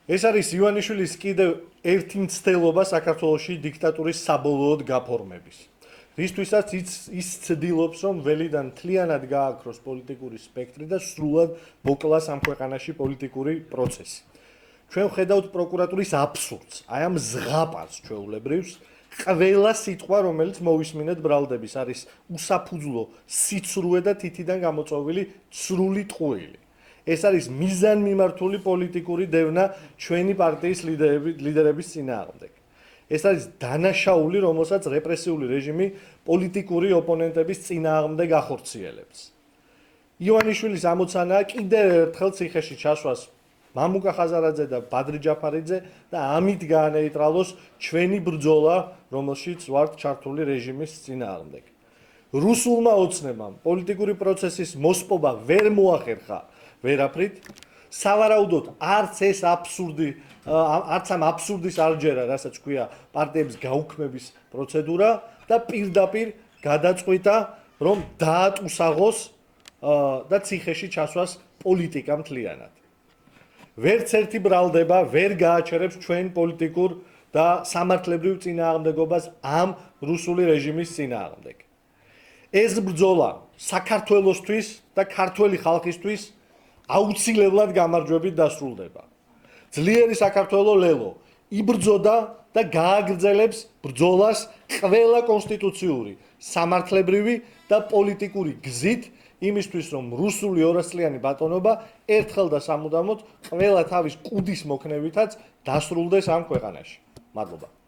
ეს არის ივანიშვილის კიდევ ერთი მცდელობა საქართველოში დიქტატურის საბოლოოდ გაფორმების. რისთვისაც ის ცდილობს, რომ ველიდან მთლიანად გააქროს პოლიტიკური სპექტრი და სრულად მოკლას ამ ქვეყანაში პოლიტიკური პროცესი. ჩვენ ვხედავთ პროკურატურის აბსურდს, აი ამ ზღაპარს ჩვეულებრივს, ყველა სიტყვა, რომელიც მოვისმინეთ ბრალდების, არის უსაფუძვლო სიცრუე და თითიდან გამოწვეული ცრული ტყუილი. ეს არის მიზანმიმართული პოლიტიკური დევნა ჩვენი პარტიის ლიდერების წინააღმდეგ. ეს არის დანაშაული, რომელსაც რეპრესიული რეჟიმი პოლიტიკური ოპონენტების წინააღმდეგ ახორციელებს. ივანიშვილის ამოცანაა კიდევ ერთხელ ციხეში ჩასვას მამუკა ხაზარაძე და ბადრი ჯაფარიძე და ამით გაანეიტრალოს ჩვენი ბრძოლა, რომელშიც ვართ ჩართული რეჟიმის წინააღმდეგ. რუსულმა ოცნებამ პოლიტიკური პროცესის მოსპობა ვერ მოახერხა ვერაფრით, სავარაუდოდ არც ეს აბსურდი, არც ამ აბსურდის არჯერა, რასაც ქვია პარტიების გაუქმების პროცედურა და პირდაპირ გადაწყვიტა, რომ დაატუსაღოს და ციხეში ჩასვას პოლიტიკა მთლიანად. ვერც ერთი ბრალდება ვერ გააჩერებს ჩვენ პოლიტიკურ და სამართლებრივ წინააღმდეგობას ამ რუსული რეჟიმის წინააღმდეგ. ეს ბრძოლა საქართველოსთვის და ქართველი ხალხისთვის აუცილებლად გამარჯვებით დასრულდება. ძლიერი საქართველო ლელო იბრძოდა და გააგრძელებს ბრძოლას ყველა კონსტიტუციური, სამართლებრივი და პოლიტიკური გზით იმისთვის, რომ რუსული 200 წლიანი ბატონობა ერთხელ და სამუდამოდ ყველა თავის კუდის მოქნევითაც დასრულდეს ამ ქვეყანაში. მადლობა.